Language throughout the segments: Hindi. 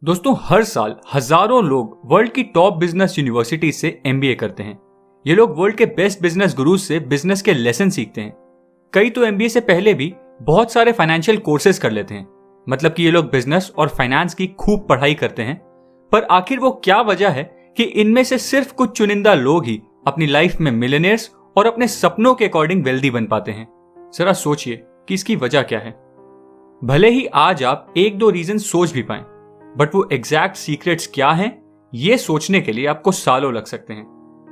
दोस्तों, हर साल हजारों लोग वर्ल्ड की टॉप बिजनेस यूनिवर्सिटी से एमबीए करते हैं। ये लोग वर्ल्ड के बेस्ट बिजनेस गुरुज से बिजनेस के लेसन सीखते हैं। कई तो एमबीए से पहले भी बहुत सारे फाइनेंशियल कोर्सेज कर लेते हैं। मतलब कि ये लोग बिजनेस और फाइनेंस की खूब पढ़ाई करते हैं। पर आखिर वो क्या वजह है कि इनमें से सिर्फ कुछ चुनिंदा लोग ही अपनी लाइफ में मिलियनेयर्स और अपने सपनों के अकॉर्डिंग वेल्दी बन पाते हैं? जरा सोचिए कि इसकी वजह क्या है। भले ही आज आप एक दो रीजन सोच भी पाएं, बट वो एग्जैक्ट सीक्रेट्स क्या हैं, ये सोचने के लिए आपको सालों लग सकते हैं।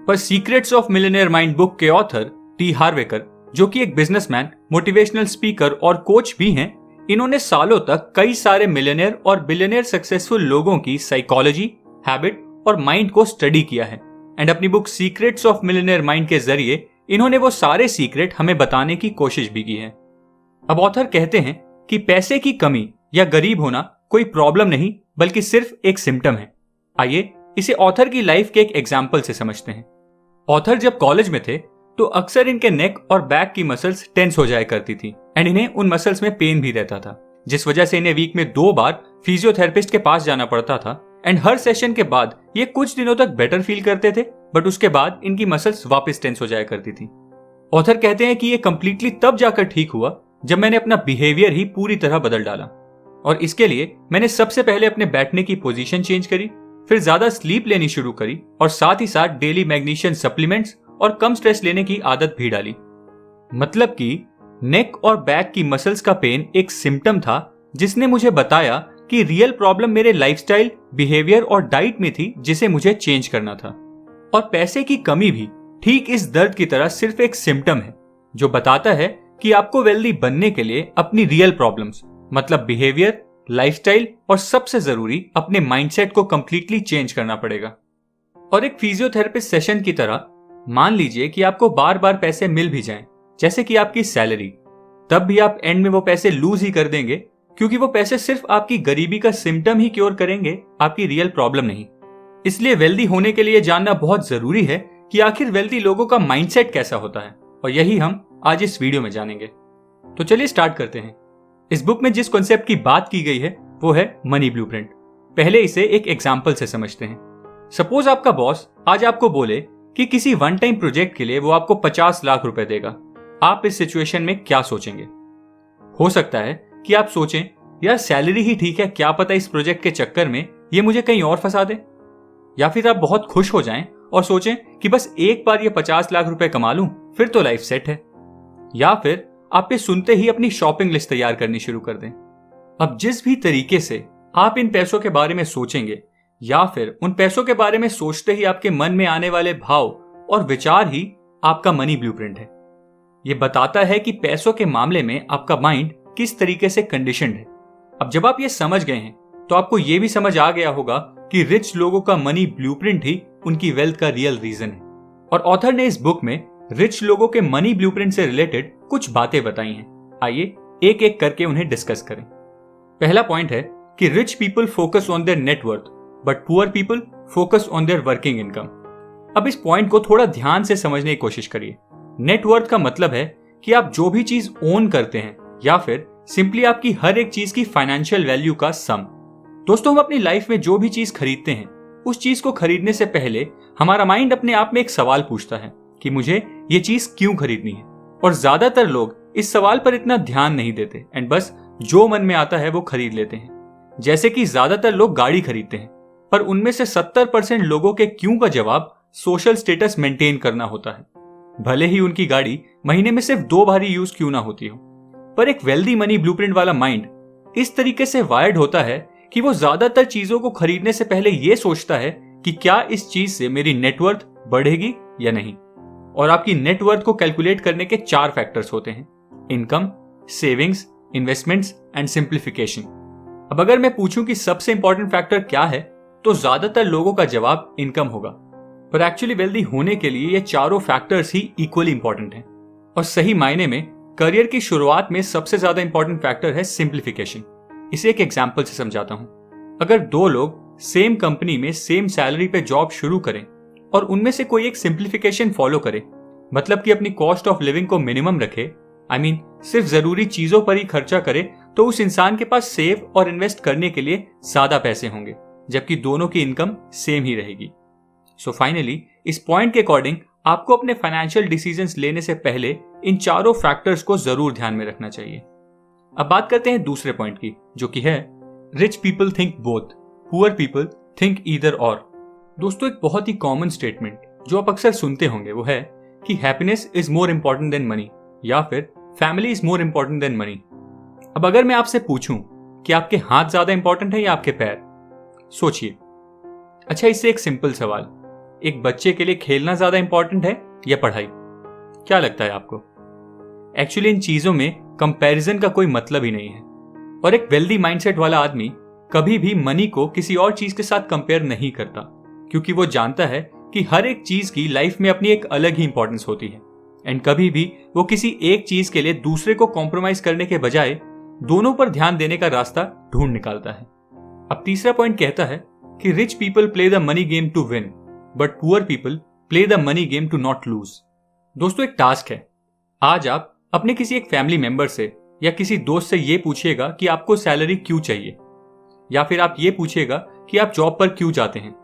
पर secrets of millionaire mind book के ऑथर टी हार्वेकर, जो कि एक बिजनेसमैन, मोटिवेशनल स्पीकर और कोच भी हैं, इन्होंने सालों तक कई सारे मिलियनेयर और बिलियनेयर सक्सेसफुल लोगों की साइकोलॉजी, हैबिट और माइंड को स्टडी किया है। एंड अपनी book secrets of millionaire mind के जरिए इन्होंने वो सारे सीक्रेट हमें बताने की कोशिश भी की है। अब ऑथर कहते हैं कि पैसे की कमी या गरीब होना कोई प्रॉब्लम नहीं, बल्कि सिर्फ एक सिम्टम है। आइए इसे ऑथर की लाइफ के एक एग्जाम्पल से समझते हैं। ऑथर जब कॉलेज में थे तो अक्सर इनके नेक और बैक की मसल्स टेंस हो जाया करती थी एंड इन्हें उन मसल्स में पेन भी रहता था, जिस वजह से इन्हें वीक में 2 बार फिजियोथेरेपिस्ट के पास जाना पड़ता था। एंड हर सेशन के बाद ये कुछ दिनों तक बेटर फील करते थे, बट उसके बाद इनकी मसल्स वापस टेंस हो जाया करती थी। ऑथर कहते हैं कि ये कंप्लीटली तब जाकर ठीक हुआ जब मैंने अपना बिहेवियर ही पूरी तरह बदल डाला। और इसके लिए मैंने सबसे पहले अपने बैठने की पोजीशन चेंज करी, फिर ज्यादा स्लीप लेनी शुरू करी और साथ ही साथ डेली मैग्नीशियम सप्लीमेंट्स और कम स्ट्रेस लेने की आदत भी डाली। मतलब कि नेक और बैक की मसल्स का पेन एक सिम्टम था जिसने मुझे बताया कि रियल प्रॉब्लम मेरे लाइफस्टाइल, बिहेवियर और डाइट में थी, जिसे मुझे चेंज करना था। और पैसे की कमी भी ठीक इस दर्द की तरह सिर्फ एक सिम्टम है जो बताता है कि आपको वेल्दी बनने के लिए अपनी रियल प्रॉब्लम्स, मतलब बिहेवियर, लाइफस्टाइल और सबसे जरूरी अपने माइंडसेट को कंप्लीटली चेंज करना पड़ेगा। और एक फिजियोथेरेपिस्ट सेशन की तरह मान लीजिए कि आपको बार बार पैसे मिल भी जाएं, जैसे कि आपकी सैलरी, तब भी आप एंड में वो पैसे लूज ही कर देंगे, क्योंकि वो पैसे सिर्फ आपकी गरीबी का सिम्टम ही क्योर करेंगे, आपकी रियल प्रॉब्लम नहीं। इसलिए वेल्दी होने के लिए जानना बहुत जरूरी है कि आखिर वेल्दी लोगों का माइंडसेट कैसा होता है, और यही हम आज इस वीडियो में जानेंगे। तो चलिए स्टार्ट करते हैं। इस बुक में जिस कॉन्सेप्ट की बात की गई है वो है मनी ब्लूप्रिंट। पहले इसे एक एग्जांपल से समझते हैं। सपोज आपका बॉस आज आपको बोले कि किसी वन टाइम प्रोजेक्ट के लिए वो आपको 50 लाख रुपए देगा। आप इस सिचुएशन में क्या सोचेंगे? हो सकता है कि आप सोचें, यार सैलरी ही ठीक है, क्या पता इस प्रोजेक्ट के चक्कर में ये मुझे कहीं और फंसा दे। या फिर आप बहुत खुश हो जाएं और सोचें कि बस एक बार ये 50 लाख रुपए कमा लूं, फिर तो लाइफ सेट है। या फिर आप ये सुनते ही अपनी शॉपिंग लिस्ट तैयार करनी शुरू कर दें। अब जिस भी तरीके से आप इन पैसों के बारे में सोचेंगे, या फिर उन पैसों के बारे में सोचते ही आपके मन में आने वाले भाव और विचार ही आपका मनी ब्लूप्रिंट है। ये बताता है कि पैसों के मामले में आपका माइंड किस तरीके से कंडीशनड है। अब जब आप ये समझ गए हैं तो आपको ये भी समझ आ गया होगा कि रिच लोगों का मनी ब्लूप्रिंट ही उनकी वेल्थ का रियल रीजन है। और ऑथर ने इस बुक में रिच लोगों के मनी ब्लूप्रिंट से रिलेटेड कुछ बातें बताई हैं। आइए एक एक करके उन्हें डिस्कस करें। पहला पॉइंट है कि rich people focus on their net worth, but poor people focus on their working income. अब इस पॉइंट को थोड़ा ध्यान से समझने की कोशिश करिए। नेटवर्थ का मतलब है कि आप जो भी चीज ओन करते हैं, या फिर सिंपली आपकी हर एक चीज की फाइनेंशियल वैल्यू का सम। दोस्तों, हम अपनी लाइफ में जो भी चीज खरीदते हैं, उस चीज को खरीदने से पहले हमारा माइंड अपने आप में एक सवाल पूछता है कि मुझे ये चीज क्यों खरीदनी है। और ज्यादातर लोग इस सवाल पर इतना ध्यान नहीं देते एंड बस जो मन में आता है वो खरीद लेते हैं। जैसे कि ज्यादातर लोग गाड़ी खरीदते हैं, पर उनमें से 70% लोगों के क्यों का जवाब सोशल स्टेटस मेंटेन करना होता है, भले ही उनकी गाड़ी महीने में सिर्फ 2 बार ही यूज क्यों ना होती हो। पर एक वेल्दी मनी ब्लूप्रिंट वाला माइंड इस तरीके से वायर्ड होता है कि वो ज्यादातर चीजों को खरीदने से पहले ये सोचता है कि क्या इस चीज से मेरी नेटवर्थ बढ़ेगी या नहीं। और आपकी नेटवर्थ को कैलकुलेट करने के 4 फैक्टर्स होते हैं: income, savings, investments and simplification. अब अगर मैं पूछूं कि सबसे इंपॉर्टेंट फैक्टर क्या है, तो ज्यादातर लोगों का जवाब इनकम होगा। पर एक्चुअली वेल्दी होने के लिए ये चारों फैक्टर्स ही इक्वली इंपॉर्टेंट हैं। और सही मायने में करियर की शुरुआत में सबसे ज्यादा इंपॉर्टेंट फैक्टर है सिंप्लीफिकेशन। इसे एक एग्जाम्पल से समझाता हूं। अगर 2 लोग सेम कंपनी में सेम सैलरी पे जॉब शुरू करें और उनमें से कोई एक सिंप्लीफिकेशन फॉलो करे, मतलब कि अपनी कॉस्ट ऑफ लिविंग को मिनिमम रखे, सिर्फ जरूरी चीजों पर ही खर्चा करे, तो उस इंसान के पास सेव और इन्वेस्ट करने के लिए ज्यादा पैसे होंगे, जबकि दोनों की इनकम सेम ही रहेगी। सो फाइनली इस पॉइंट के अकॉर्डिंग आपको अपने फाइनेंशियल डिसीजंस लेने से पहले इन चारों फैक्टर्स को जरूर ध्यान में रखना चाहिए। अब बात करते हैं दूसरे पॉइंट की, जो कि है rich people think both, poor people think either और। दोस्तों, एक बहुत ही कॉमन स्टेटमेंट जो आप अक्सर सुनते होंगे वो है कि happiness is more important than money, या फिर family is more important than money. अब अगर मैं आपसे पूछूं कि आपके हाथ ज्यादा इंपॉर्टेंट है या आपके पैर, सोचिए। अच्छा, इससे एक सिंपल सवाल, एक बच्चे के लिए खेलना ज्यादा इंपॉर्टेंट है या पढ़ाई? क्या लगता है आपको? एक्चुअली इन चीजों में कंपैरिजन का कोई मतलब ही नहीं है, और एक वेल्दी माइंडसेट वाला आदमी कभी भी मनी को किसी और चीज के साथ कंपेयर नहीं करता, क्योंकि वो जानता है कि हर एक चीज की लाइफ में अपनी एक अलग ही इंपॉर्टेंस होती है, एंड कभी भी वो किसी एक चीज के लिए दूसरे को कॉम्प्रोमाइज करने के बजाय दोनों पर ध्यान देने का रास्ता ढूंढ निकालता है। अब तीसरा पॉइंट कहता है कि rich people play the money game to win, but poor people play the money game to not lose. दोस्तों, एक टास्क है, आज आप अपने किसी एक फैमिली मेंबर से या किसी दोस्त से ये पूछिएगा कि आपको सैलरी क्यों चाहिए, या फिर आप ये पूछिएगा कि आप जॉब पर क्यों जाते हैं,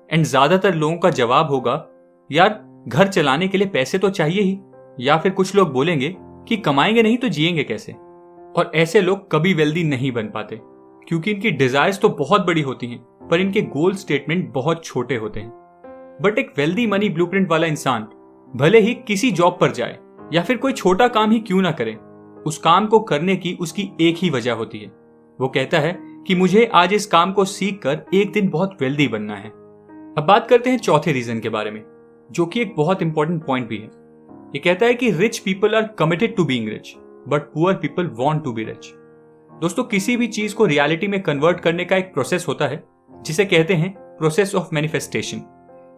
एंड ज्यादातर लोगों का जवाब होगा यार घर चलाने के लिए पैसे तो चाहिए ही, या फिर कुछ लोग बोलेंगे कि कमाएंगे नहीं तो जिएंगे कैसे। और ऐसे लोग कभी वेल्दी नहीं बन पाते, क्योंकि इनकी डिजायर्स तो बहुत बड़ी होती हैं पर इनके गोल स्टेटमेंट बहुत छोटे होते हैं। बट एक वेल्दी मनी ब्लूप्रिंट वाला इंसान भले ही किसी जॉब पर जाए या फिर कोई छोटा काम ही क्यों ना करे, उस काम को करने की उसकी एक ही वजह होती है। वो कहता है कि मुझे आज इस काम को सीख कर एक दिन बहुत वेल्दी बनना है। अब बात करते हैं चौथे रीजन के बारे में, जो कि एक बहुत इंपॉर्टेंट पॉइंट भी है। ये कहता है कि rich people are committed to being rich, but poor people want to be rich. दोस्तों, किसी भी चीज को रियलिटी में कन्वर्ट करने का एक प्रोसेस होता है जिसे कहते हैं प्रोसेस ऑफ मैनिफेस्टेशन।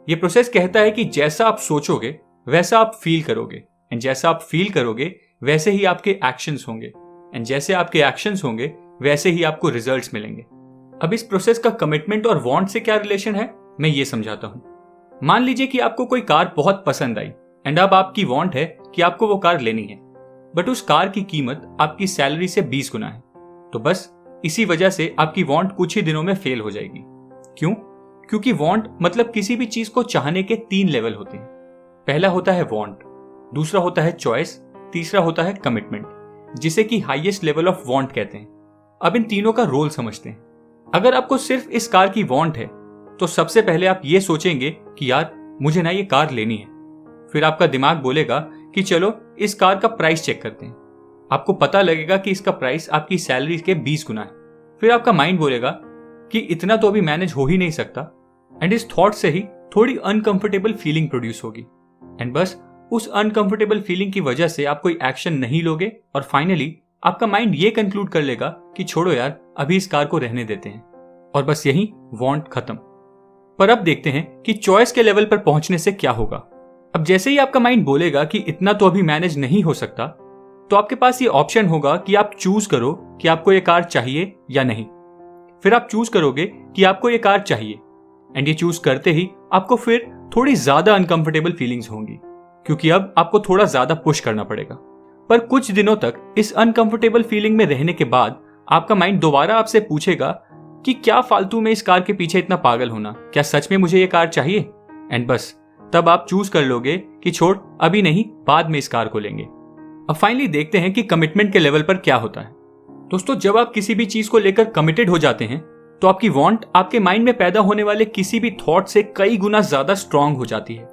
ये प्रोसेस कहता है कि जैसा आप सोचोगे वैसा आप फील करोगे, एंड जैसा आप फील करोगे वैसे ही आपके एक्शंस होंगे, एंड जैसे आपके एक्शंस होंगे वैसे ही आपको रिजल्ट्स मिलेंगे। अब इस प्रोसेस का कमिटमेंट और वांट से क्या रिलेशन है, मैं ये समझाता हूं। मान लीजिए कि आपको कोई कार बहुत पसंद आई, एंड अब आपकी वांट है कि आपको वो कार लेनी है, बट उस कार की कीमत आपकी सैलरी से 20 गुना है। तो बस इसी वजह से आपकी वांट कुछ ही दिनों में फेल हो जाएगी। क्यों? क्योंकि वांट मतलब किसी भी चीज को चाहने के 3 लेवल होते हैं। पहला होता है वांट, दूसरा होता है चॉइस, तीसरा होता है कमिटमेंट, जिसे कि हाईएस्ट लेवल ऑफ वांट कहते हैं। अब इन तीनों का रोल समझते हैं। अगर आपको सिर्फ इस कार की वांट है तो सबसे पहले आप ये सोचेंगे कि यार मुझे ना ये कार लेनी है। फिर आपका दिमाग बोलेगा कि चलो इस कार का प्राइस चेक करते हैं। आपको पता लगेगा कि इसका प्राइस आपकी सैलरी के 20 गुना है। फिर आपका माइंड बोलेगा कि इतना तो अभी मैनेज हो ही नहीं सकता, एंड इस थॉट से ही थोड़ी अनकंफर्टेबल फीलिंग प्रोड्यूस होगी, एंड बस उस अनकंफर्टेबल फीलिंग की वजह से आप कोई एक्शन नहीं लोगे, और फाइनली आपका माइंड ये कंक्लूड कर लेगा कि छोड़ो यार अभी इस कार को रहने देते हैं, और बस यही वांट खत्म। पर अब देखते हैं कि चॉइस के लेवल पर पहुंचने से क्या होगा। अब जैसे ही आपका माइंड बोलेगा कि इतना तो अभी मैनेज नहीं हो सकता, तो आपके पास ये ऑप्शन होगा कि आप चूज करो कि आपको ये कार चाहिए या नहीं। फिर आप चूज करोगे कि आपको ये कार चाहिए, एंड ये चूज करते ही आपको फिर थोड़ी ज्यादा अनकंफर्टेबल फीलिंग्स होंगी, क्योंकि अब आपको थोड़ा ज्यादा पुश करना पड़ेगा। पर कुछ दिनों तक इस अनकंफर्टेबल फीलिंग में रहने के बाद आपका माइंड दोबारा आपसे पूछेगा कि क्या फालतू में इस कार के पीछे इतना पागल होना, क्या सच में मुझे ये कार चाहिए? एंड बस तब आप चूज कर लोगे कि छोड़ अभी नहीं, बाद में इस कार को लेंगे। अब फाइनली देखते हैं कि कमिटमेंट के लेवल पर क्या होता है। दोस्तों, जब आप किसी भी चीज को लेकर कमिटेड हो जाते हैं तो आपकी वांट आपके माइंड में पैदा होने वाले किसी भी थॉट से कई गुना ज्यादा स्ट्रांग हो जाती है,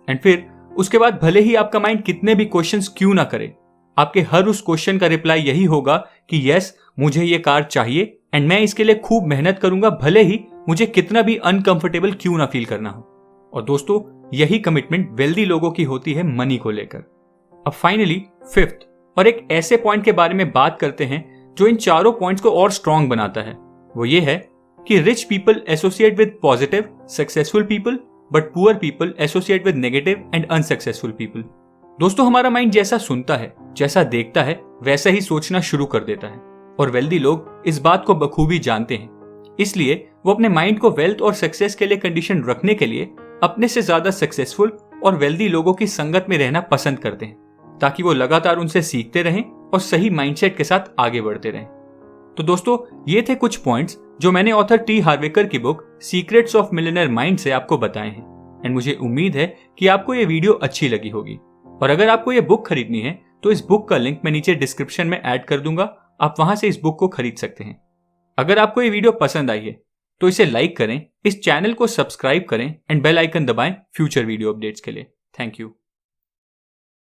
एंड फिर उसके बाद भले ही आपका माइंड कितने भी क्वेश्चंस क्यों ना करे, आपके हर उस क्वेश्चन का रिप्लाई यही होगा कि यस मुझे ये कार चाहिए, एंड मैं इसके लिए खूब मेहनत करूंगा, भले ही मुझे कितना भी अनकंफर्टेबल क्यों ना फील करना हो। और दोस्तों, यही कमिटमेंट वेल्दी लोगों की होती है मनी को लेकर। अब फाइनली फिफ्थ और एक ऐसे पॉइंट के बारे में बात करते हैं जो इन चारों पॉइंट्स को और स्ट्रांग बनाता है। वो ये है कि rich people associate with positive successful people, but poor people associate with negative and unsuccessful people. दोस्तों, हमारा माइंड जैसा सुनता है, जैसा देखता है, वैसा ही सोचना शुरू कर देता है, और वेल्दी लोग इस बात को बखूबी जानते हैं। इसलिए वो अपने माइंड को वेल्थ और सक्सेस के लिए कंडीशन रखने के लिए अपने से ज्यादा सक्सेसफुल और वेल्दी लोगों की संगत में रहना पसंद करते हैं, ताकि वो लगातार उनसे सीखते रहें और सही माइंडसेट के साथ आगे बढ़ते रहें। तो दोस्तों ये थे कुछ पॉइंट्स जो मैंने ऑथर टी हार्वेकर की book secrets of millionaire mind से आपको बताए हैं। एंड मुझे उम्मीद है कि आपको ये वीडियो अच्छी लगी होगी। और अगर आपको ये बुक खरीदनी है तो इस बुक का लिंक मैं नीचे डिस्क्रिप्शन में ऐड कर दूंगा, आप वहां से इस बुक को खरीद सकते हैं। अगर आपको ये वीडियो पसंद आई है तो इसे लाइक करें, इस चैनल को सब्सक्राइब करें एंड बेल आइकन दबाएं फ्यूचर वीडियो अपडेट्स के लिए। Thank you.